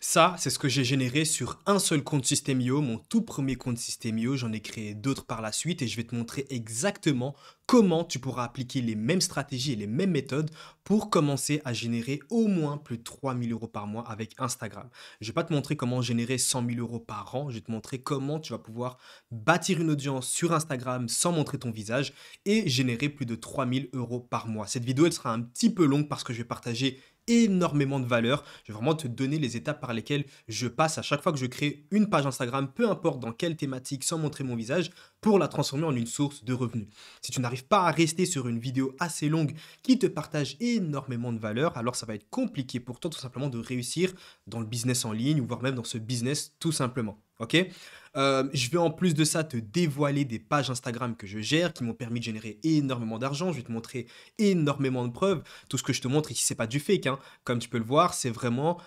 Ça, c'est ce que j'ai généré sur un seul compte System.io, mon tout premier compte System.io. J'en ai créé d'autres par la suite et je vais te montrer exactement comment tu pourras appliquer les mêmes stratégies et les mêmes méthodes pour commencer à générer au moins plus de 3 000 € par mois avec Instagram. Je vais pas te montrer comment générer 100 000 € par an, je vais te montrer comment tu vas pouvoir bâtir une audience sur Instagram sans montrer ton visage et générer plus de 3 000 € par mois. Cette vidéo, elle sera un petit peu longue parce que je vais partager énormément de valeur. Je vais vraiment te donner les étapes par lesquelles je passe à chaque fois que je crée une page Instagram, peu importe dans quelle thématique, sans montrer mon visage, pour la transformer en une source de revenus. Si tu n'arrives pas à rester sur une vidéo assez longue qui te partage énormément de valeur, alors ça va être compliqué pour toi tout simplement de réussir dans le business en ligne ou voire même dans ce business tout simplement. Ok. Je vais en plus de ça te dévoiler des pages Instagram que je gère qui m'ont permis de générer énormément d'argent. Je vais te montrer énormément de preuves. Tout ce que je te montre ici, c'est pas du fake, hein. Comme tu peux le voir, c'est vraiment,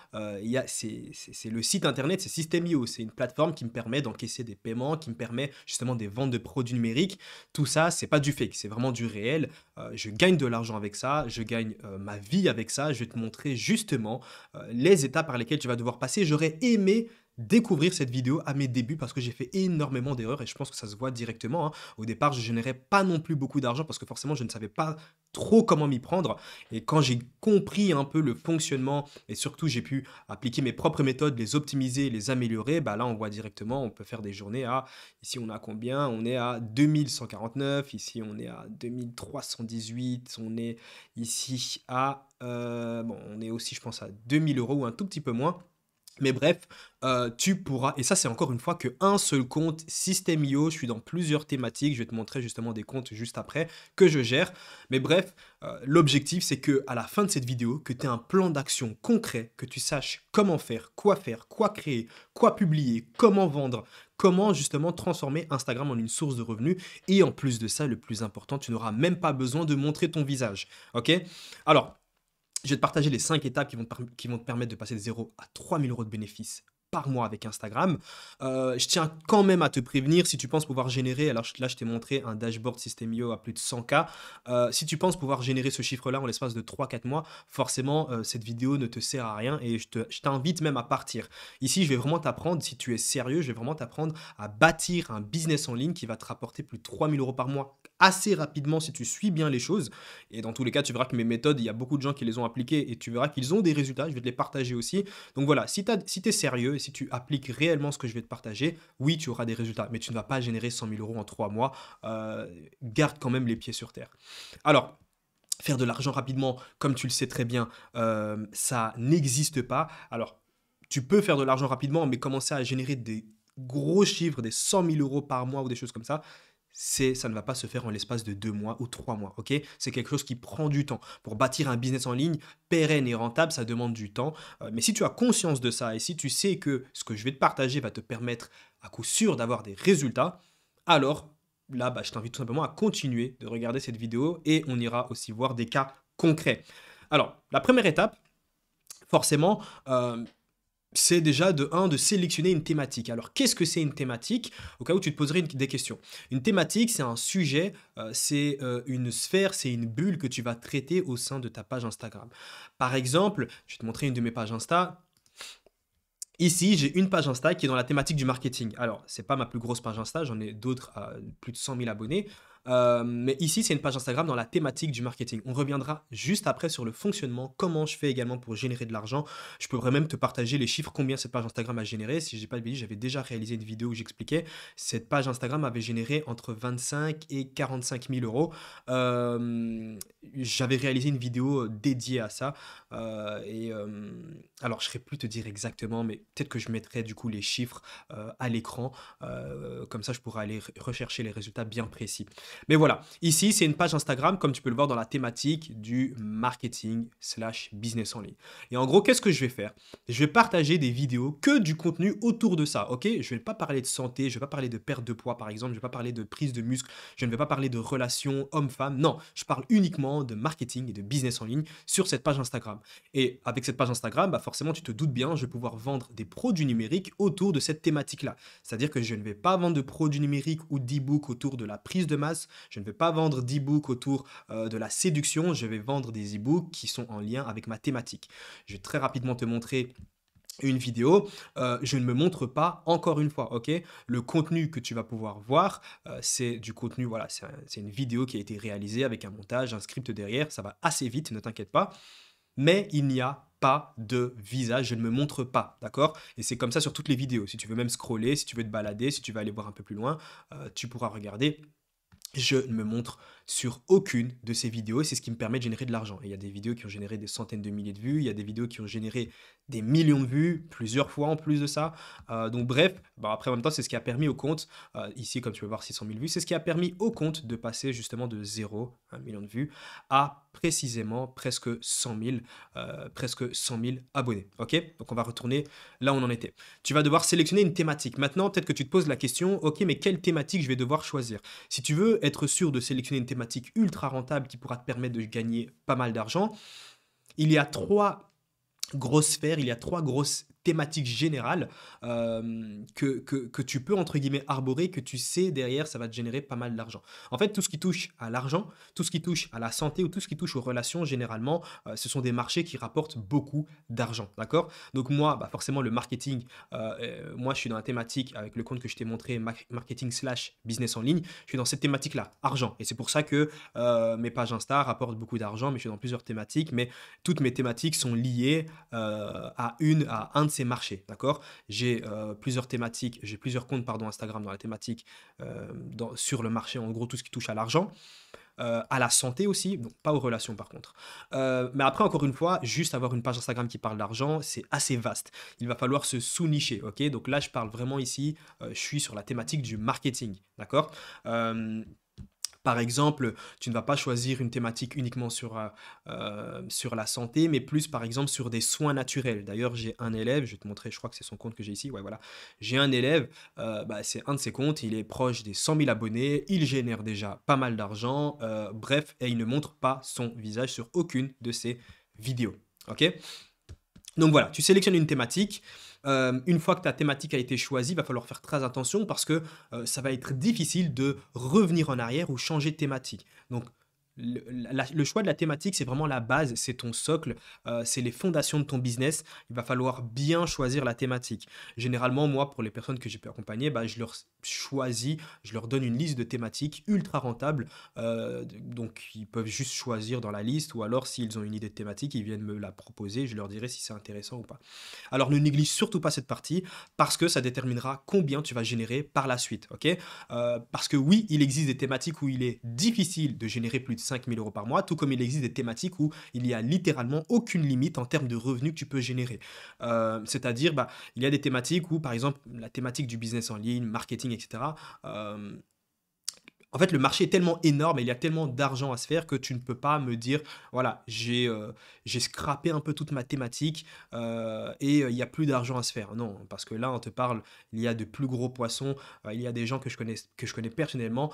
c'est le site internet, c'est System.io. C'est une plateforme qui me permet d'encaisser des paiements, qui me permet justement des ventes de produits numériques. Tout ça, c'est pas du fake, c'est vraiment du réel. Je gagne de l'argent avec ça, je gagne ma vie avec ça. Je vais te montrer justement les étapes par lesquelles tu vas devoir passer. J'aurais aimé découvrir cette vidéo à mes débuts parce que j'ai fait énormément d'erreurs et je pense que ça se voit directement, hein. Au départ, je générais pas non plus beaucoup d'argent parce que forcément, je ne savais pas trop comment m'y prendre. Et quand j'ai compris un peu le fonctionnement et surtout j'ai pu appliquer mes propres méthodes, les optimiser, les améliorer, bah là on voit directement, on peut faire des journées à, ici on a combien? On est à 2149, ici on est à 2318, on est ici à, bon on est aussi je pense à 2000 € ou un tout petit peu moins. Mais bref, tu pourras, et ça c'est encore une fois que un seul compte System.io, je suis dans plusieurs thématiques, je vais te montrer justement des comptes juste après que je gère. Mais bref, l'objectif c'est que à la fin de cette vidéo, que tu aies un plan d'action concret, que tu saches comment faire, quoi créer, quoi publier, comment vendre, comment justement transformer Instagram en une source de revenus. Et en plus de ça, le plus important, tu n'auras même pas besoin de montrer ton visage. Ok? Alors, je vais te partager les 5 étapes qui vont te permettre de passer de 0 à 3 000 € de bénéfices par mois avec Instagram. Je tiens quand même à te prévenir, si tu penses pouvoir générer, alors là je t'ai montré un dashboard System.io à plus de 100K. Si tu penses pouvoir générer ce chiffre-là en l'espace de 3 4 mois, forcément cette vidéo ne te sert à rien et je t'invite même à partir. Ici je vais vraiment t'apprendre, si tu es sérieux, je vais vraiment t'apprendre à bâtir un business en ligne qui va te rapporter plus de 3 000 € par mois assez rapidement si tu suis bien les choses. Et dans tous les cas, tu verras que mes méthodes, il y a beaucoup de gens qui les ont appliquées et tu verras qu'ils ont des résultats. Je vais te les partager aussi. Donc voilà, si tu es sérieux et si tu appliques réellement ce que je vais te partager, oui, tu auras des résultats. Mais tu ne vas pas générer 100 000 € en 3 mois. Garde quand même les pieds sur terre. Alors, faire de l'argent rapidement, comme tu le sais très bien, ça n'existe pas. Alors, tu peux faire de l'argent rapidement, mais commencer à générer des gros chiffres, des 100 000 € par mois ou des choses comme ça ne va pas se faire en l'espace de 2 mois ou 3 mois, ok? C'est quelque chose qui prend du temps. Pour bâtir un business en ligne pérenne et rentable, ça demande du temps. Mais si tu as conscience de ça et si tu sais que ce que je vais te partager va te permettre à coup sûr d'avoir des résultats, alors là, bah, je t'invite tout simplement à continuer de regarder cette vidéo et on ira aussi voir des cas concrets. Alors, la première étape, forcément, c'est déjà de un de sélectionner une thématique. Alors, qu'est-ce que c'est une thématique? Au cas où tu te poserais des questions. Une thématique, c'est un sujet, c'est une sphère, c'est une bulle que tu vas traiter au sein de ta page Instagram. Par exemple, je vais te montrer une de mes pages Insta. Ici, j'ai une page Insta qui est dans la thématique du marketing. Alors, c'est pas ma plus grosse page Insta, j'en ai d'autres à plus de 100 000 abonnés. Mais ici, c'est une page Instagram dans la thématique du marketing. On reviendra juste après sur le fonctionnement, comment je fais également pour générer de l'argent. Je pourrais même te partager les chiffres, combien cette page Instagram a généré. Si j'ai pas de bêtises, j'avais déjà réalisé une vidéo où j'expliquais. Cette page Instagram avait généré entre 25 et 45 000 euros. J'avais réalisé une vidéo dédiée à ça. Alors, je ne saurais plus te dire exactement, mais peut-être que je mettrai du coup les chiffres à l'écran. Comme ça, je pourrais aller rechercher les résultats bien précis. Mais voilà, ici, c'est une page Instagram, comme tu peux le voir dans la thématique du marketing slash business en ligne. Et en gros, qu'est-ce que je vais faire? Je vais partager des vidéos que du contenu autour de ça, ok? Je ne vais pas parler de santé, je ne vais pas parler de perte de poids, par exemple, je ne vais pas parler de prise de muscle, je ne vais pas parler de relations homme-femme. Non, je parle uniquement de marketing et de business en ligne sur cette page Instagram. Et avec cette page Instagram, bah forcément, tu te doutes bien, je vais pouvoir vendre des produits numériques autour de cette thématique-là. C'est-à-dire que je ne vais pas vendre de produits numériques ou d'e-books autour de la prise de masse, je ne vais pas vendre d'e-books autour de la séduction, je vais vendre des e-books qui sont en lien avec ma thématique. Je vais très rapidement te montrer une vidéo, je ne me montre pas encore une fois, OK? Le contenu que tu vas pouvoir voir, c'est du contenu, voilà, c'est une vidéo qui a été réalisée avec un montage, un script derrière, ça va assez vite, ne t'inquiète pas, mais il n'y a pas de visage, je ne me montre pas, d'accord? Et c'est comme ça sur toutes les vidéos. Si tu veux même scroller, si tu veux te balader, si tu veux aller voir un peu plus loin, tu pourras regarder. Je ne me montre sur aucune de ces vidéos et c'est ce qui me permet de générer de l'argent. Et il y a des vidéos qui ont généré des centaines de milliers de vues, il y a des vidéos qui ont généré des millions de vues, plusieurs fois en plus de ça. Donc bref, bah après en même temps, c'est ce qui a permis au compte, ici comme tu peux voir 600 000 vues, c'est ce qui a permis au compte de passer justement de 0, 1 million de vues, à précisément presque 100 000 abonnés. Ok? Donc on va retourner là où on en était. Tu vas devoir sélectionner une thématique. Maintenant, peut-être que tu te poses la question, ok, mais quelle thématique je vais devoir choisir? Si tu veux être sûr de sélectionner une thématique ultra rentable qui pourra te permettre de gagner pas mal d'argent, il y a trois grosses sphères, il y a trois grosses thématiques générales que tu peux entre guillemets arborer, que tu sais derrière ça va te générer pas mal d'argent. En fait, tout ce qui touche à l'argent, tout ce qui touche à la santé ou tout ce qui touche aux relations, généralement, ce sont des marchés qui rapportent beaucoup d'argent, d'accord? Donc moi, bah forcément, le marketing, moi je suis dans la thématique avec le compte que je t'ai montré, marketing slash business en ligne, je suis dans cette thématique-là, argent. Et c'est pour ça que mes pages Insta rapportent beaucoup d'argent, mais je suis dans plusieurs thématiques, mais toutes mes thématiques sont liées à un de ces marchés, d'accord? J'ai plusieurs thématiques, j'ai plusieurs comptes pardon, Instagram dans la thématique sur le marché, en gros tout ce qui touche à l'argent, à la santé aussi, donc pas aux relations par contre. Mais après, encore une fois, juste avoir une page Instagram qui parle d'argent, c'est assez vaste. Il va falloir se sous-nicher, ok? Donc là, je parle vraiment ici, je suis sur la thématique du marketing, d'accord? Euh, Par exemple, tu ne vas pas choisir une thématique uniquement sur la santé, mais plus par exemple sur des soins naturels. D'ailleurs, j'ai un élève, je vais te montrer, je crois que c'est son compte que j'ai ici. Ouais, voilà. J'ai un élève, bah, c'est un de ses comptes, il est proche des 100 000 abonnés, il génère déjà pas mal d'argent, bref, et il ne montre pas son visage sur aucune de ses vidéos. Ok? Donc voilà, tu sélectionnes une thématique. Une fois que ta thématique a été choisie, il va falloir faire très attention parce que ça va être difficile de revenir en arrière ou changer de thématique. Donc le choix de la thématique, c'est vraiment la base, c'est ton socle, c'est les fondations de ton business. Il va falloir bien choisir la thématique. Généralement, moi, pour les personnes que j'ai pu accompagner, bah, je leur choisis, je leur donne une liste de thématiques ultra rentables. Donc, ils peuvent juste choisir dans la liste ou alors, s'ils ont une idée de thématique, ils viennent me la proposer. Je leur dirai si c'est intéressant ou pas. Alors, ne néglige surtout pas cette partie parce que ça déterminera combien tu vas générer par la suite. Ok? Parce que oui, il existe des thématiques où il est difficile de générer plus de 5 000 € par mois, tout comme il existe des thématiques où il y a littéralement aucune limite en termes de revenus que tu peux générer. C'est-à-dire, bah, il y a des thématiques où, par exemple, la thématique du business en ligne, marketing, etc., en fait, le marché est tellement énorme et il y a tellement d'argent à se faire que tu ne peux pas me dire, voilà, j'ai scrappé un peu toute ma thématique et il n'y a plus d'argent à se faire. Non, parce que là, on te parle, il y a de plus gros poissons, il y a des gens que je connais personnellement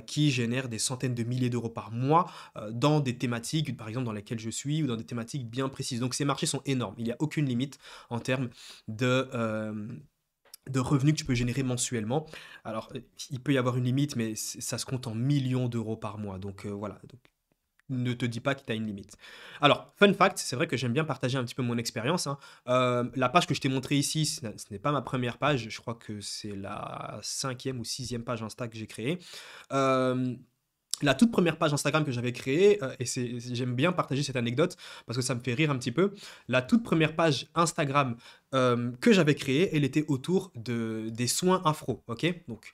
qui génèrent des centaines de milliers d'euros par mois dans des thématiques, par exemple, dans lesquelles je suis ou dans des thématiques bien précises. Donc, ces marchés sont énormes. Il n'y a aucune limite en termes de revenus que tu peux générer mensuellement. Alors, il peut y avoir une limite, mais ça se compte en millions d'euros par mois. Donc voilà, donc, ne te dis pas que tu as une limite. Alors, fun fact, c'est vrai que j'aime bien partager un petit peu mon expérience, hein. La page que je t'ai montrée ici, ce n'est pas ma première page. Je crois que c'est la cinquième ou sixième page Insta que j'ai créée. Euh, la toute première page Instagram que j'avais créée, et j'aime bien partager cette anecdote parce que ça me fait rire un petit peu. La toute première page Instagram que j'avais créée, elle était autour des soins afro. Ok? Donc,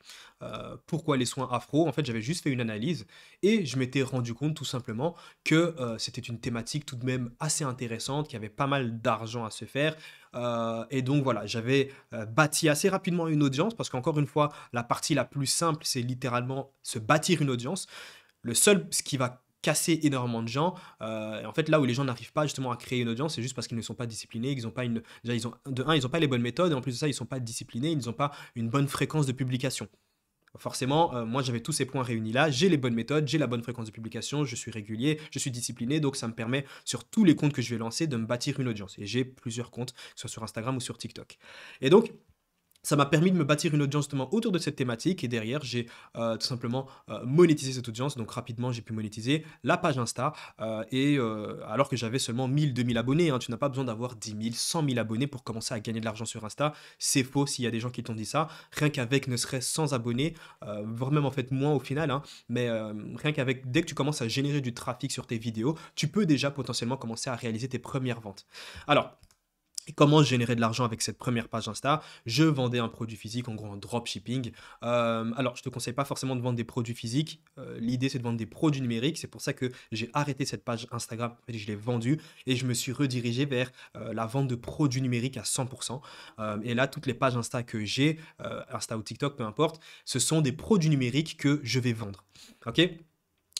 pourquoi les soins afro? En fait, j'avais juste fait une analyse et je m'étais rendu compte tout simplement que c'était une thématique tout de même assez intéressante, qu'il y avait pas mal d'argent à se faire. Et donc voilà, j'avais bâti assez rapidement une audience parce qu'encore une fois, la partie la plus simple, c'est littéralement se bâtir une audience. Ce qui va casser énormément de gens, et en fait, là où les gens n'arrivent pas justement à créer une audience, c'est juste parce qu'ils ne sont pas disciplinés, qu'ils ont pas une déjà ils ont de un, ils ont pas les bonnes méthodes et en plus de ça, ils sont pas disciplinés, ils n'ont pas une bonne fréquence de publication. Forcément, moi j'avais tous ces points réunis là, j'ai les bonnes méthodes, j'ai la bonne fréquence de publication, je suis régulier, je suis discipliné, donc ça me permet sur tous les comptes que je vais lancer de me bâtir une audience. Et j'ai plusieurs comptes, que ce soit sur Instagram ou sur TikTok. Et donc, Ça m'a permis de me bâtir une audience justement autour de cette thématique et derrière j'ai, tout simplement, monétisé cette audience. Donc rapidement, j'ai pu monétiser la page Insta, alors que j'avais seulement 1 000-2 000 abonnés, hein. Tu n'as pas besoin d'avoir 10 000-100 000 abonnés pour commencer à gagner de l'argent sur Insta. C'est faux s'il y a des gens qui t'ont dit ça. Rien qu'avec ne serait-ce 100 abonnés, voire même en fait moins au final, hein, mais, rien qu'avec dès que tu commences à générer du trafic sur tes vidéos, tu peux déjà potentiellement commencer à réaliser tes premières ventes. Alors et comment générer de l'argent avec cette première page Insta? Je vendais un produit physique, en gros en dropshipping. Alors, je te conseille pas forcément de vendre des produits physiques. L'idée, c'est de vendre des produits numériques. C'est pour ça que j'ai arrêté cette page Instagram. En fait, je l'ai vendue et je me suis redirigé vers la vente de produits numériques à 100%. Et là, toutes les pages Insta que j'ai, Insta ou TikTok, peu importe, ce sont des produits numériques que je vais vendre. Ok?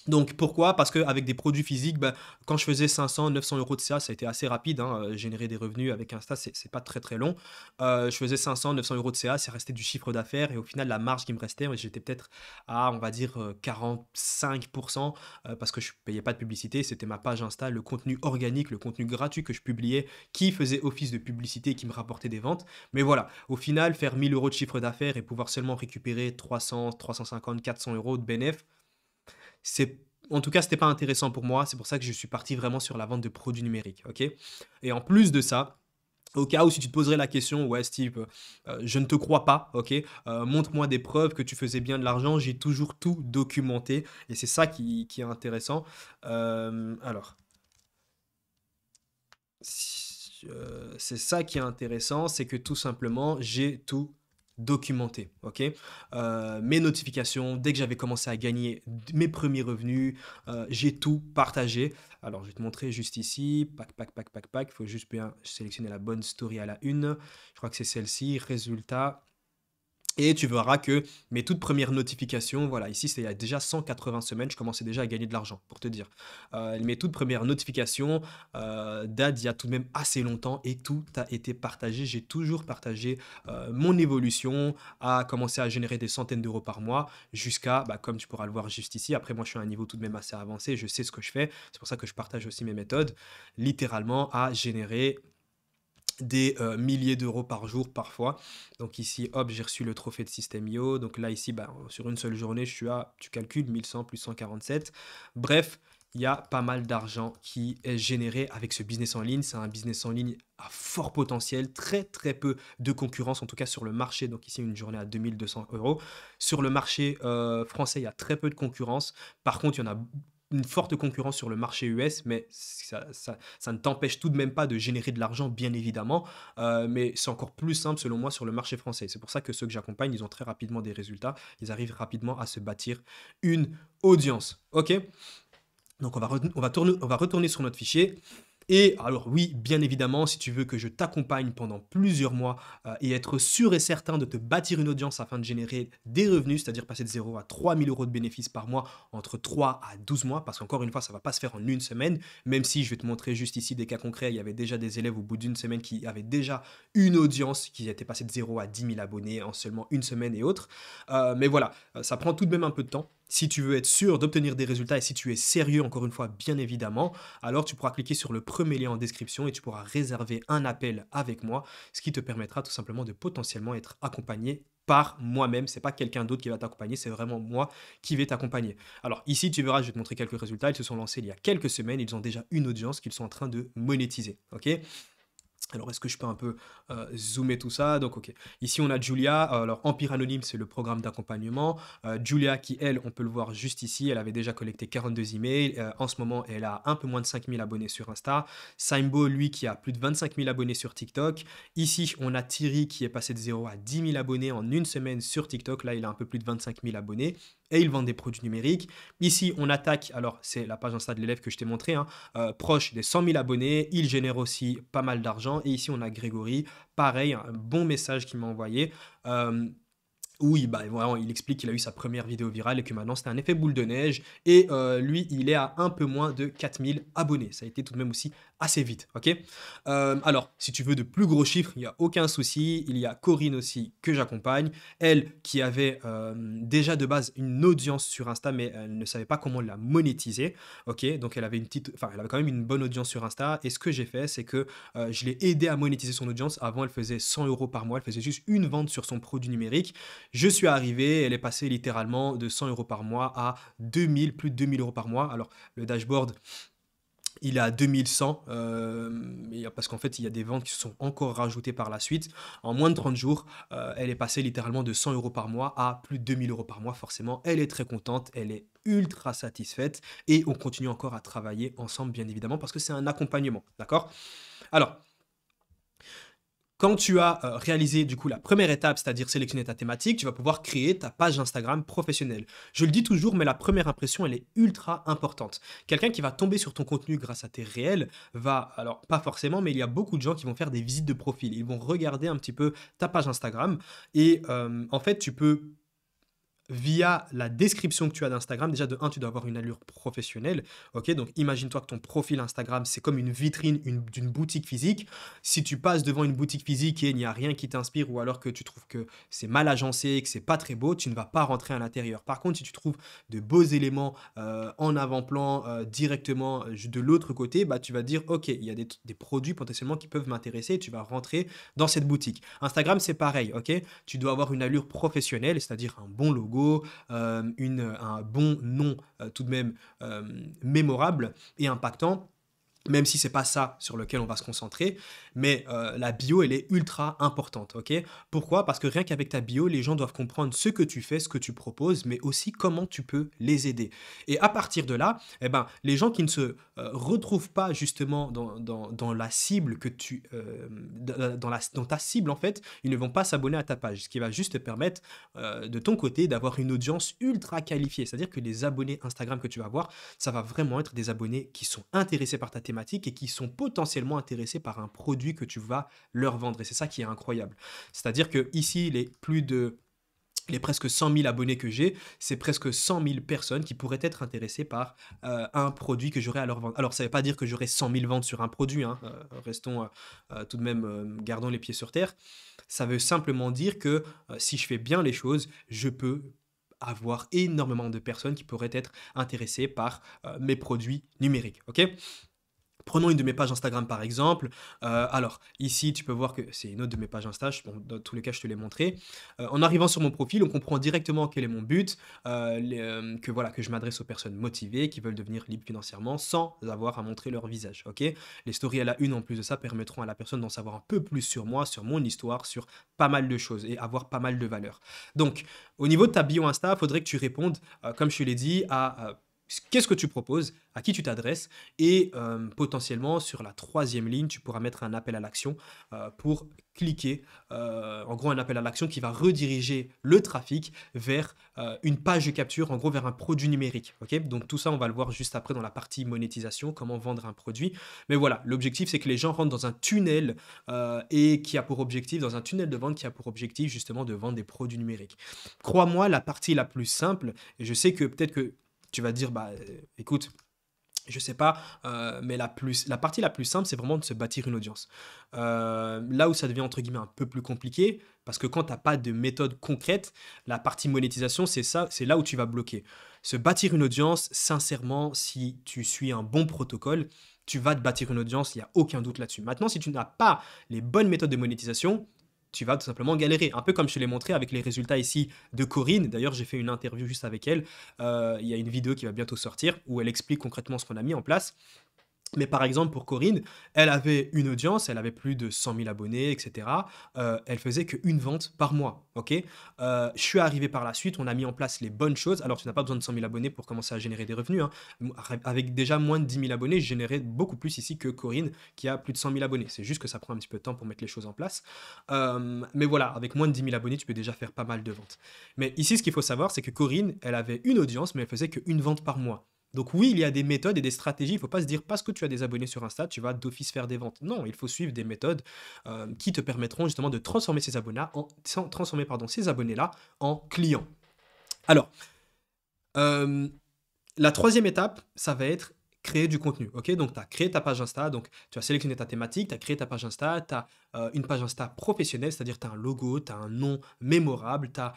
Donc pourquoi? Parce qu'avec des produits physiques, bah, quand je faisais 500-900 € de CA, ça a été assez rapide, hein, générer des revenus avec Insta, c'est pas très très long. Je faisais 500-900 € de CA, ça restait du chiffre d'affaires et au final, la marge qui me restait, ouais, j'étais peut-être à, on va dire, 45%, parce que je payais pas de publicité, c'était ma page Insta, le contenu organique, le contenu gratuit que je publiais, qui faisait office de publicité et qui me rapportait des ventes. Mais voilà, au final, faire 1 000 € de chiffre d'affaires et pouvoir seulement récupérer 300-350-400 € de bénéfice, c'est en tout cas, c'était pas intéressant pour moi. C'est pour ça que je suis parti vraiment sur la vente de produits numériques, OK? Et en plus de ça, au cas où si tu te poserais la question: «Ouais Steve, je ne te crois pas, OK, montre-moi des preuves que tu faisais bien de l'argent». J'ai toujours tout documenté et c'est ça qui est intéressant. Alors c'est ça qui est intéressant, c'est que tout simplement, j'ai tout documenté, ok? Mes notifications, dès que j'avais commencé à gagner mes premiers revenus, j'ai tout partagé. Alors, je vais te montrer juste ici. Pac, pac, pac, pac, pac. Il faut juste bien sélectionner la bonne story à la une. Je crois que c'est celle-ci. Résultat. Et tu verras que mes toutes premières notifications, voilà, ici c'est il y a déjà 180 semaines, je commençais déjà à gagner de l'argent, pour te dire. Mes toutes premières notifications datent d'il y a tout de même assez longtemps et tout a été partagé. J'ai toujours partagé mon évolution, à commencer à générer des centaines d'euros par mois, jusqu'à, bah, comme tu pourras le voir juste ici, après moi je suis à un niveau tout de même assez avancé, je sais ce que je fais, c'est pour ça que je partage aussi mes méthodes, littéralement à générer des milliers d'euros par jour parfois. Donc ici, hop, j'ai reçu le trophée de System.io. Donc là, ici, bah, sur une seule journée, je suis à, tu calcules, 1100 plus 147. Bref, il y a pas mal d'argent qui est généré avec ce business en ligne. C'est un business en ligne à fort potentiel, très très peu de concurrence, en tout cas sur le marché. Donc ici, une journée à 2 200 €. Sur le marché français, il y a très peu de concurrence. Par contre, il y en a une forte concurrence sur le marché US, mais ça ne t'empêche tout de même pas de générer de l'argent, bien évidemment. Mais c'est encore plus simple, selon moi, sur le marché français. C'est pour ça que ceux que j'accompagne, ils ont très rapidement des résultats. Ils arrivent rapidement à se bâtir une audience. OK? Donc on va retourner sur notre fichier. Et alors oui, bien évidemment, si tu veux que je t'accompagne pendant plusieurs mois et être sûr et certain de te bâtir une audience afin de générer des revenus, c'est-à-dire passer de 0 à 3 000 € de bénéfices par mois entre 3 à 12 mois, parce qu'encore une fois, ça ne va pas se faire en une semaine, même si je vais te montrer juste ici des cas concrets, il y avait déjà des élèves au bout d'une semaine qui avaient déjà une audience qui était passée de 0 à 10 000 abonnés en seulement une semaine et autres. Mais voilà, ça prend tout de même un peu de temps. Si tu veux être sûr d'obtenir des résultats et si tu es sérieux, encore une fois, bien évidemment, alors tu pourras cliquer sur le premier lien en description et tu pourras réserver un appel avec moi, ce qui te permettra tout simplement de potentiellement être accompagné par moi-même. C'est pas quelqu'un d'autre qui va t'accompagner, c'est vraiment moi qui vais t'accompagner. Alors ici, tu verras, je vais te montrer quelques résultats. Ils se sont lancés il y a quelques semaines, ils ont déjà une audience qu'ils sont en train de monétiser. Ok? Alors, est-ce que je peux un peu zoomer tout ça? Donc, ok. Ici, on a Julia. Alors, Empire Anonyme, c'est le programme d'accompagnement. Julia, qui, elle, on peut le voir juste ici, elle avait déjà collecté 42 emails. En ce moment, elle a un peu moins de 5 000 abonnés sur Insta. Saimbo, lui, qui a plus de 25 000 abonnés sur TikTok. Ici, on a Thierry, qui est passé de 0 à 10 000 abonnés en une semaine sur TikTok. Là, il a un peu plus de 25 000 abonnés. Et il vend des produits numériques. Ici, on attaque, alors c'est la page Insta de l'élève que je t'ai montré, hein, proche des 100 000 abonnés. Il génère aussi pas mal d'argent. Et ici, on a Grégory, pareil, un bon message qu'il m'a envoyé. Où vraiment, il explique qu'il a eu sa première vidéo virale et que maintenant c'est un effet boule de neige. Et lui, il est à un peu moins de 4 000 abonnés. Ça a été tout de même aussi assez vite, ok? Alors, si tu veux de plus gros chiffres, il n'y a aucun souci. Il y a Corinne aussi que j'accompagne. Elle qui avait déjà de base une audience sur Insta, mais elle ne savait pas comment la monétiser, ok? Donc elle avait une petite, enfin elle avait quand même une bonne audience sur Insta. Et ce que j'ai fait, c'est que je l'ai aidé à monétiser son audience. Avant, elle faisait 100 euros par mois. Elle faisait juste une vente sur son produit numérique. Je suis arrivé, elle est passée littéralement de 100 euros par mois à 2000, plus de 2000 euros par mois. Alors, le dashboard, il est à 2100, parce qu'en fait, il y a des ventes qui se sont encore rajoutées par la suite. En moins de 30 jours, elle est passée littéralement de 100 euros par mois à plus de 2000 euros par mois. Forcément, elle est très contente, elle est ultra satisfaite et on continue encore à travailler ensemble, bien évidemment, parce que c'est un accompagnement. D'accord? Alors, quand tu as réalisé du coup la première étape, c'est-à-dire sélectionner ta thématique, tu vas pouvoir créer ta page Instagram professionnelle. Je le dis toujours, mais la première impression, elle est ultra importante. Quelqu'un qui va tomber sur ton contenu grâce à tes réels va, alors pas forcément, mais il y a beaucoup de gens qui vont faire des visites de profil. Ils vont regarder un petit peu ta page Instagram et en fait, tu peux via la description que tu as d'Instagram, déjà de un, tu dois avoir une allure professionnelle. Ok, donc imagine-toi que ton profil Instagram, c'est comme une vitrine d'une boutique physique. Si tu passes devant une boutique physique et il n'y a rien qui t'inspire ou alors que tu trouves que c'est mal agencé, que c'est pas très beau, tu ne vas pas rentrer à l'intérieur. Par contre, si tu trouves de beaux éléments en avant-plan directement de l'autre côté, bah, tu vas dire, ok, il y a des produits potentiellement qui peuvent m'intéresser et tu vas rentrer dans cette boutique. Instagram, c'est pareil, ok? Tu dois avoir une allure professionnelle, c'est-à-dire un bon logo, un bon nom tout de même mémorable et impactant, même si c'est pas ça sur lequel on va se concentrer, mais la bio, elle est ultra importante, ok? Pourquoi? Parce que rien qu'avec ta bio, les gens doivent comprendre ce que tu fais, ce que tu proposes, mais aussi comment tu peux les aider. Et à partir de là, eh ben, les gens qui ne se retrouvent pas justement dans la cible que tu... dans ta cible, en fait, ils ne vont pas s'abonner à ta page, ce qui va juste te permettre, de ton côté, d'avoir une audience ultra qualifiée. C'est-à-dire que les abonnés Instagram que tu vas avoir, ça va vraiment être des abonnés qui sont intéressés par ta thématique et qui sont potentiellement intéressés par un produit que tu vas leur vendre. Et c'est ça qui est incroyable. C'est-à-dire que ici, les presque 100 000 abonnés que j'ai, c'est presque 100 000 personnes qui pourraient être intéressées par un produit que j'aurais à leur vendre. Alors, ça ne veut pas dire que j'aurai 100 000 ventes sur un produit, hein, restons tout de même, gardons les pieds sur terre. Ça veut simplement dire que si je fais bien les choses, je peux avoir énormément de personnes qui pourraient être intéressées par mes produits numériques. Ok? Prenons une de mes pages Instagram par exemple. Alors, ici, tu peux voir que c'est une autre de mes pages Insta. Bon, dans tous les cas, je te l'ai montré. En arrivant sur mon profil, on comprend directement quel est mon but, que, voilà, que je m'adresse aux personnes motivées qui veulent devenir libres financièrement sans avoir à montrer leur visage. Ok? Les stories à la une, en plus de ça, permettront à la personne d'en savoir un peu plus sur moi, sur mon histoire, sur pas mal de choses et avoir pas mal de valeur. Donc, au niveau de ta bio Insta, il faudrait que tu répondes, comme je te l'ai dit, à qu'est-ce que tu proposes, à qui tu t'adresses, et potentiellement sur la troisième ligne, tu pourras mettre un appel à l'action pour cliquer, en gros un appel à l'action qui va rediriger le trafic vers une page de capture, en gros vers un produit numérique. Ok, donc tout ça, on va le voir juste après dans la partie monétisation, comment vendre un produit. Mais voilà, l'objectif, c'est que les gens rentrent dans un tunnel et qui a pour objectif, dans un tunnel de vente qui a pour objectif justement de vendre des produits numériques. Crois-moi, la partie la plus simple, et je sais que peut-être que tu vas te dire, bah écoute, je sais pas, mais la partie la plus simple, c'est vraiment de se bâtir une audience. Là où ça devient entre guillemets un peu plus compliqué, parce que quand tu n'as pas de méthode concrète, la partie monétisation, c'est ça, c'est là où tu vas bloquer. Se bâtir une audience, sincèrement, si tu suis un bon protocole, tu vas te bâtir une audience, il n'y a aucun doute là-dessus. Maintenant, si tu n'as pas les bonnes méthodes de monétisation, tu vas tout simplement galérer. Un peu comme je te l'ai montré avec les résultats ici de Corinne. D'ailleurs, j'ai fait une interview juste avec elle. Il y a une vidéo qui va bientôt sortir où elle explique concrètement ce qu'on a mis en place. Mais par exemple, pour Corinne, elle avait une audience, elle avait plus de 100 000 abonnés, etc. Elle faisait qu'une vente par mois. Ok. Je suis arrivé par la suite, on a mis en place les bonnes choses. Alors, tu n'as pas besoin de 100 000 abonnés pour commencer à générer des revenus, hein. Avec déjà moins de 10 000 abonnés, je générais beaucoup plus ici que Corinne, qui a plus de 100 000 abonnés. C'est juste que ça prend un petit peu de temps pour mettre les choses en place. Mais voilà, avec moins de 10 000 abonnés, tu peux déjà faire pas mal de ventes. Mais ici, ce qu'il faut savoir, c'est que Corinne, elle avait une audience, mais elle faisait qu'une vente par mois. Donc oui, il y a des méthodes et des stratégies. Il ne faut pas se dire parce que tu as des abonnés sur Insta, tu vas d'office faire des ventes. Non, il faut suivre des méthodes qui te permettront justement de transformer ces abonnés-là en clients. Alors, la troisième étape, ça va être créer du contenu. Ok, donc tu as créé ta page Insta, donc tu as sélectionné ta thématique, tu as créé ta page Insta, tu as une page Insta professionnelle, c'est-à-dire tu as un logo, tu as un nom mémorable, tu as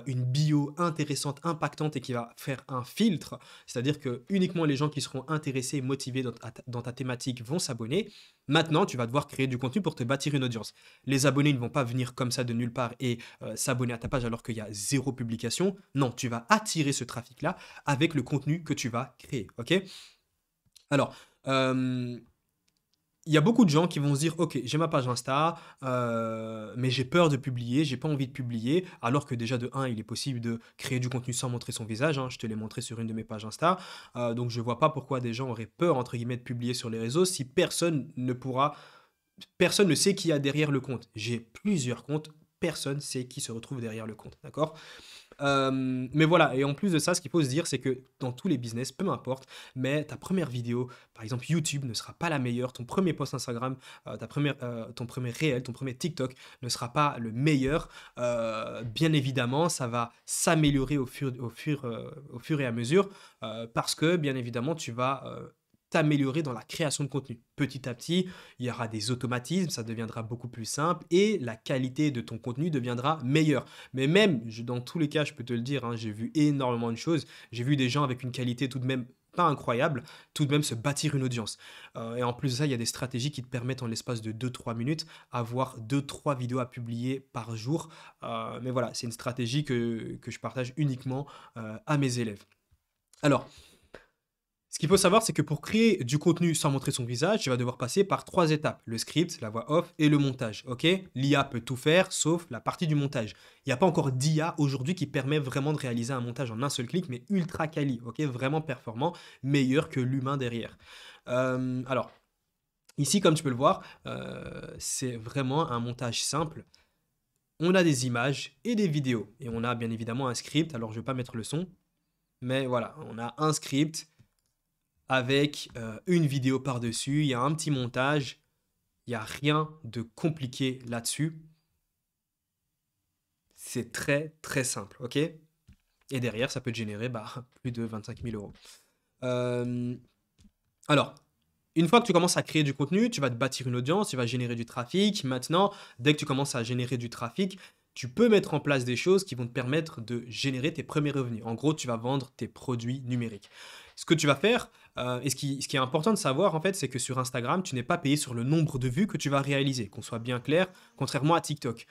une bio intéressante, impactante et qui va faire un filtre, c'est-à-dire que uniquement les gens qui seront intéressés et motivés dans ta thématique vont s'abonner. Maintenant, tu vas devoir créer du contenu pour te bâtir une audience. Les abonnés ne vont pas venir comme ça de nulle part et s'abonner à ta page alors qu'il y a zéro publication. Non, tu vas attirer ce trafic-là avec le contenu que tu vas créer. Ok. Alors, il y a beaucoup de gens qui vont se dire, ok, j'ai ma page Insta, mais j'ai peur de publier, j'ai pas envie de publier, alors que déjà de un, il est possible de créer du contenu sans montrer son visage, hein, je te l'ai montré sur une de mes pages Insta, donc je vois pas pourquoi des gens auraient peur, entre guillemets, de publier sur les réseaux si personne ne sait qui y a derrière le compte. J'ai plusieurs comptes, personne sait qui se retrouve derrière le compte, d'accord? Mais voilà, et en plus de ça, ce qu'il faut se dire, c'est que dans tous les business, peu m'importe, mais ta première vidéo, par exemple YouTube, ne sera pas la meilleure, ton premier post Instagram, ton premier réel, ton premier TikTok ne sera pas le meilleur. Bien évidemment, ça va s'améliorer au fur et à mesure, parce que bien évidemment, tu vas t'améliorer dans la création de contenu. Petit à petit, il y aura des automatismes, ça deviendra beaucoup plus simple et la qualité de ton contenu deviendra meilleure. Mais même, dans tous les cas, je peux te le dire, hein, j'ai vu énormément de choses. J'ai vu des gens avec une qualité tout de même pas incroyable, tout de même se bâtir une audience. Et en plus de ça, il y a des stratégies qui te permettent en l'espace de 2-3 minutes avoir 2-3 vidéos à publier par jour. Mais voilà, c'est une stratégie que je partage uniquement à mes élèves. Alors, ce qu'il faut savoir, c'est que pour créer du contenu sans montrer son visage, tu vas devoir passer par 3 étapes. Le script, la voix off et le montage. Ok. L'IA peut tout faire sauf la partie du montage. Il n'y a pas encore d'IA aujourd'hui qui permet vraiment de réaliser un montage en un seul clic, mais ultra quali. Ok. Vraiment performant, meilleur que l'humain derrière. Alors, ici, comme tu peux le voir, c'est vraiment un montage simple. On a des images et des vidéos. Et on a bien évidemment un script. Alors, je ne vais pas mettre le son, mais voilà, on a un script avec une vidéo par-dessus, il y a un petit montage, il n'y a rien de compliqué là-dessus. C'est très très simple, ok? Et derrière, ça peut te générer plus de 25 000 euros. Euh, alors, une fois que tu commences à créer du contenu, tu vas te bâtir une audience, tu vas générer du trafic. Maintenant, dès que tu commences à générer du trafic, tu peux mettre en place des choses qui vont te permettre de générer tes premiers revenus. En gros, tu vas vendre tes produits numériques. Ce que tu vas faire, et ce qui est important de savoir en fait, c'est que sur Instagram, tu n'es pas payé sur le nombre de vues que tu vas réaliser, qu'on soit bien clair, contrairement à TikTok.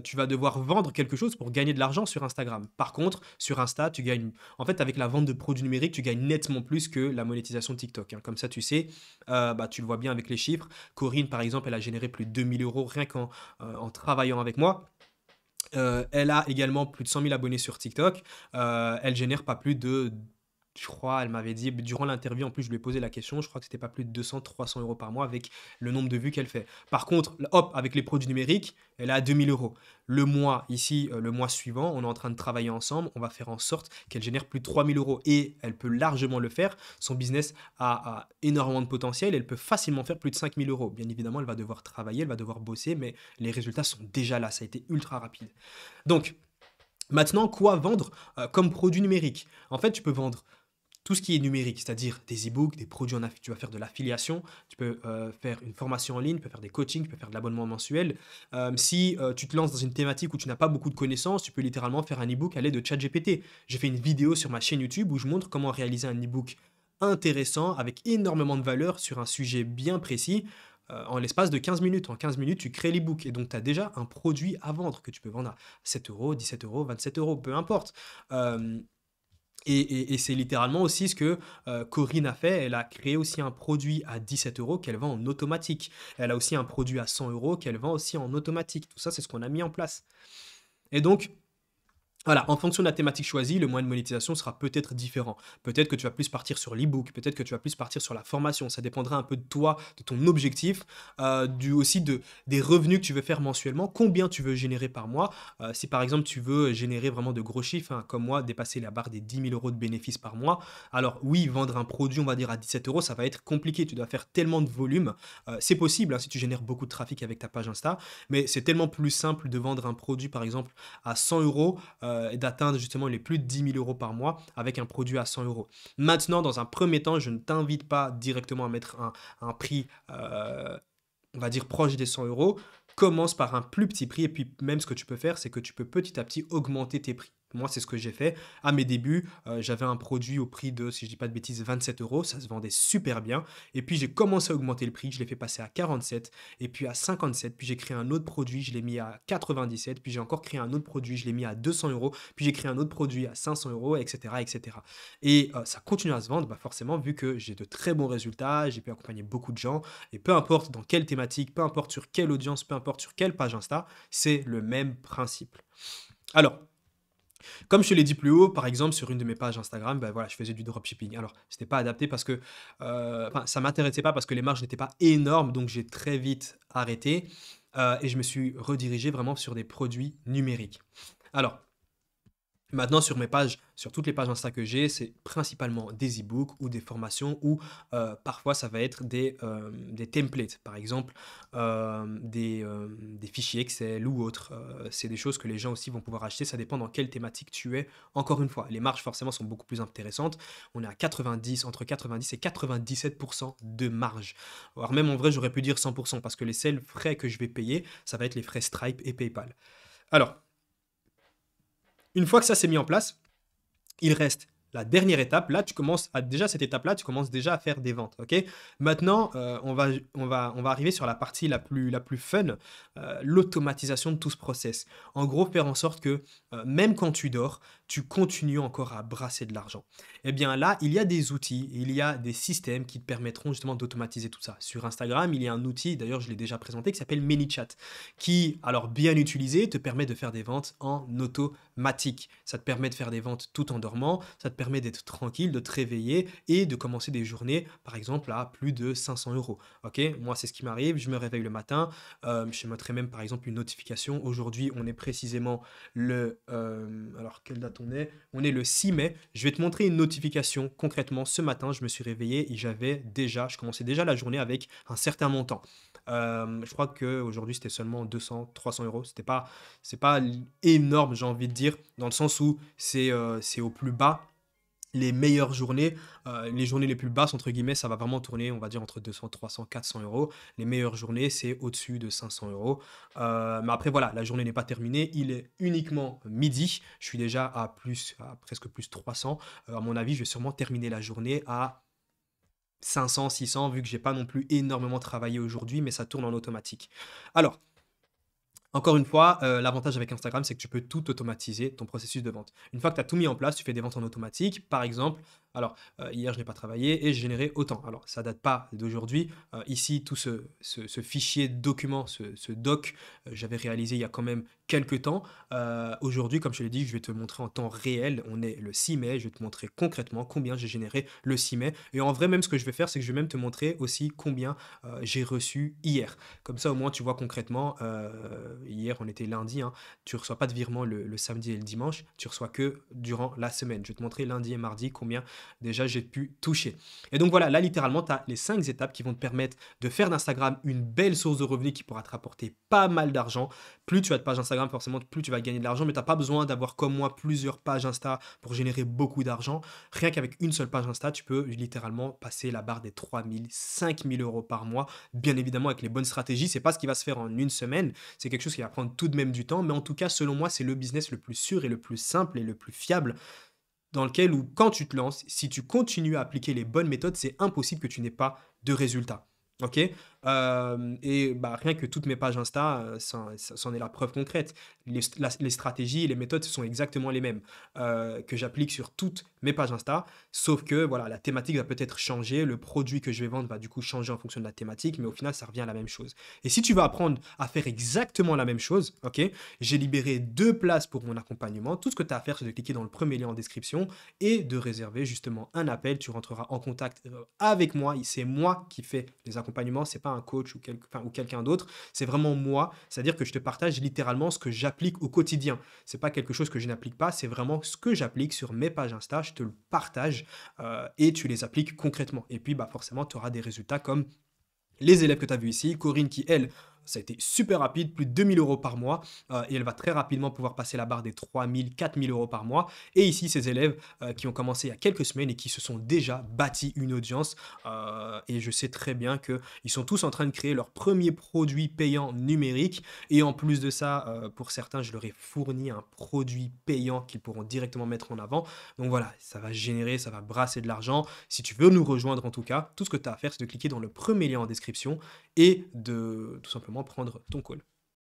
Tu vas devoir vendre quelque chose pour gagner de l'argent sur Instagram. Par contre, sur Insta, tu gagnes. En fait, avec la vente de produits numériques, tu gagnes nettement plus que la monétisation de TikTok, hein. Comme ça, tu sais, tu le vois bien avec les chiffres. Corinne, par exemple, elle a généré plus de 2000 euros rien qu'en travaillant avec moi. Elle a également plus de 100 000 abonnés sur TikTok. Elle génère pas plus de, je crois, elle m'avait dit, durant l'interview, en plus, je lui ai posé la question, je crois que c'était pas plus de 200-300 euros par mois avec le nombre de vues qu'elle fait. Par contre, hop, avec les produits numériques, elle est à 2000 euros. Le mois, ici, le mois suivant, on est en train de travailler ensemble, on va faire en sorte qu'elle génère plus de 3000 euros et elle peut largement le faire. Son business a énormément de potentiel, elle peut facilement faire plus de 5000 euros. Bien évidemment, elle va devoir travailler, elle va devoir bosser, mais les résultats sont déjà là, ça a été ultra rapide. Donc, maintenant, quoi vendre comme produit numérique? En fait, tu peux vendre tout ce qui est numérique, c'est-à-dire des e-books, des produits tu vas faire de l'affiliation, tu peux faire une formation en ligne, tu peux faire des coachings, tu peux faire de l'abonnement mensuel. Si tu te lances dans une thématique où tu n'as pas beaucoup de connaissances, tu peux littéralement faire un e-book à l'aide de ChatGPT. J'ai fait une vidéo sur ma chaîne YouTube où je montre comment réaliser un e-book intéressant avec énormément de valeur sur un sujet bien précis. En l'espace de 15 minutes. En 15 minutes, tu crées l'e-book et donc tu as déjà un produit à vendre que tu peux vendre à 7 euros, 17 euros, 27 euros, peu importe. Euh, et c'est littéralement aussi ce que Corinne a fait. Elle a créé aussi un produit à 17 euros qu'elle vend en automatique. Elle a aussi un produit à 100 euros qu'elle vend aussi en automatique. Tout ça, c'est ce qu'on a mis en place. Et donc, voilà, en fonction de la thématique choisie, le moyen de monétisation sera peut-être différent. Peut-être que tu vas plus partir sur l'e-book, peut-être que tu vas plus partir sur la formation. Ça dépendra un peu de toi, de ton objectif, aussi des revenus que tu veux faire mensuellement, combien tu veux générer par mois. Si par exemple tu veux générer vraiment de gros chiffres, hein, comme moi, dépasser la barre des 10 000 euros de bénéfices par mois, alors oui, vendre un produit, on va dire à 17 euros, ça va être compliqué. Tu dois faire tellement de volume. C'est possible hein, si tu génères beaucoup de trafic avec ta page Insta, mais c'est tellement plus simple de vendre un produit par exemple à 100 euros et d'atteindre justement les plus de 10 000 € par mois avec un produit à 100 euros. Maintenant, dans un premier temps, je ne t'invite pas directement à mettre un prix, on va dire, proche des 100 euros. Commence par un plus petit prix et puis même ce que tu peux faire, c'est que tu peux petit à petit augmenter tes prix. Moi, c'est ce que j'ai fait. À mes débuts, j'avais un produit au prix de, si je dis pas de bêtises, 27 euros. Ça se vendait super bien. Et puis, j'ai commencé à augmenter le prix. Je l'ai fait passer à 47 et puis à 57. Puis, j'ai créé un autre produit. Je l'ai mis à 97. Puis, j'ai encore créé un autre produit. Je l'ai mis à 200 euros. Puis, j'ai créé un autre produit à 500 euros, etc., etc. Et ça continue à se vendre, bah forcément, vu que j'ai de très bons résultats. J'ai pu accompagner beaucoup de gens. Et peu importe dans quelle thématique, peu importe sur quelle audience, peu importe sur quelle page Insta, c'est le même principe. Alors, comme je te l'ai dit plus haut, par exemple, sur une de mes pages Instagram, ben voilà, je faisais du dropshipping. Alors, c'était pas adapté parce que, enfin, ça m'intéressait pas parce que les marges n'étaient pas énormes, donc j'ai très vite arrêté et je me suis redirigé vraiment sur des produits numériques. Alors, maintenant, sur mes pages, sur toutes les pages Insta que j'ai, c'est principalement des e-books ou des formations ou parfois ça va être des templates, par exemple des fichiers Excel ou autres. C'est des choses que les gens aussi vont pouvoir acheter. Ça dépend dans quelle thématique tu es. Encore une fois, les marges forcément sont beaucoup plus intéressantes. On est à 90, entre 90 et 97% de marge. Alors même en vrai, j'aurais pu dire 100% parce que les seuls frais que je vais payer, ça va être les frais Stripe et PayPal. Alors, une fois que ça s'est mis en place, il reste la dernière étape. Là, tu commences à déjà cette étape-là, tu commences déjà à faire des ventes. Ok. Maintenant, on va arriver sur la partie la plus fun, l'automatisation de tout ce process. En gros, faire en sorte que même quand tu dors, tu continues encore à brasser de l'argent. Eh bien là, il y a des outils, il y a des systèmes qui te permettront justement d'automatiser tout ça. Sur Instagram, il y a un outil, d'ailleurs je l'ai déjà présenté, qui s'appelle ManyChat, qui, alors bien utilisé, te permet de faire des ventes en automatique. Ça te permet de faire des ventes tout en dormant, ça te permet d'être tranquille, de te réveiller et de commencer des journées, par exemple, à plus de 500 euros. Ok, moi, c'est ce qui m'arrive. Je me réveille le matin. Je mettrai même, par exemple, une notification. Aujourd'hui, on est précisément alors, quelle date on est? On est le 6 mai. Je vais te montrer une notification. Concrètement, ce matin, je me suis réveillé et je commençais déjà la journée avec un certain montant. Je crois qu'aujourd'hui, c'était seulement 200, 300 euros. C'est pas énorme, j'ai envie de dire, dans le sens où c'est au plus bas. Les meilleures journées, les journées les plus basses, entre guillemets, ça va vraiment tourner, on va dire, entre 200, 300, 400 euros. Les meilleures journées, c'est au-dessus de 500 euros. Mais après, voilà, la journée n'est pas terminée. Il est uniquement midi. Je suis déjà à presque plus 300. À mon avis, je vais sûrement terminer la journée à 500, 600, vu que j'ai pas non plus énormément travaillé aujourd'hui, mais ça tourne en automatique. Alors, encore une fois, l'avantage avec Instagram, c'est que tu peux tout automatiser, ton processus de vente. Une fois que tu as tout mis en place, tu fais des ventes en automatique. Par exemple, alors, hier, je n'ai pas travaillé et j'ai généré autant. Alors, ça date pas d'aujourd'hui. Ici, tout ce fichier de document, ce doc, j'avais réalisé il y a quand même quelques temps. Aujourd'hui, comme je l'ai dit, je vais te montrer en temps réel. On est le 6 mai. Je vais te montrer concrètement combien j'ai généré le 6 mai. Et en vrai, même ce que je vais faire, c'est que je vais même te montrer aussi combien j'ai reçu hier. Comme ça, au moins, tu vois concrètement. Hier, on était lundi. Hein, tu reçois pas de virement le samedi et le dimanche. Tu reçois que durant la semaine. Je vais te montrer lundi et mardi combien déjà j'ai pu toucher. Et donc voilà, là littéralement, tu as les 5 étapes qui vont te permettre de faire d'Instagram une belle source de revenus qui pourra te rapporter pas mal d'argent. Plus tu as de pages Instagram, forcément, plus tu vas gagner de l'argent, mais tu n'as pas besoin d'avoir comme moi plusieurs pages Insta pour générer beaucoup d'argent. Rien qu'avec une seule page Insta, tu peux littéralement passer la barre des 3000, 5000 euros par mois. Bien évidemment, avec les bonnes stratégies, c'est pas ce qui va se faire en une semaine, c'est quelque chose qui va prendre tout de même du temps, mais en tout cas, selon moi, c'est le business le plus sûr et le plus simple et le plus fiable dans lequel où quand tu te lances, si tu continues à appliquer les bonnes méthodes, c'est impossible que tu n'aies pas de résultats. Ok. Et bah, rien que toutes mes pages Insta, c'en est la preuve concrète. Les stratégies et les méthodes, ce sont exactement les mêmes que j'applique sur toutes mes pages Insta, sauf que voilà, la thématique va peut-être changer, le produit que je vais vendre va du coup changer en fonction de la thématique, mais au final, ça revient à la même chose. Et si tu vas apprendre à faire exactement la même chose, ok, j'ai libéré 2 places pour mon accompagnement. Tout ce que tu as à faire, c'est de cliquer dans le premier lien en description et de réserver justement un appel. Tu rentreras en contact avec moi. C'est moi qui fais les accompagnements, c'est pas un coach ou quelqu'un d'autre, c'est vraiment moi. C'est-à-dire que je te partage littéralement ce que j'applique au quotidien. C'est pas quelque chose que je n'applique pas, c'est vraiment ce que j'applique sur mes pages Insta. Je te le partage et tu les appliques concrètement. Et puis, bah, forcément, tu auras des résultats comme les élèves que tu as vus ici. Corinne qui, elle, Ça a été super rapide, plus de 2 000 € par mois, et elle va très rapidement pouvoir passer la barre des 3 000, 4 000 € par mois. Et ici, ces élèves qui ont commencé il y a quelques semaines et qui se sont déjà bâtis une audience. Et je sais très bien qu'ils sont tous en train de créer leur premier produit payant numérique. Et en plus de ça, pour certains, je leur ai fourni un produit payant qu'ils pourront directement mettre en avant. Donc voilà, ça va générer, ça va brasser de l'argent. Si tu veux nous rejoindre en tout cas, tout ce que tu as à faire, c'est de cliquer dans le premier lien en description et de tout simplement prendre ton call.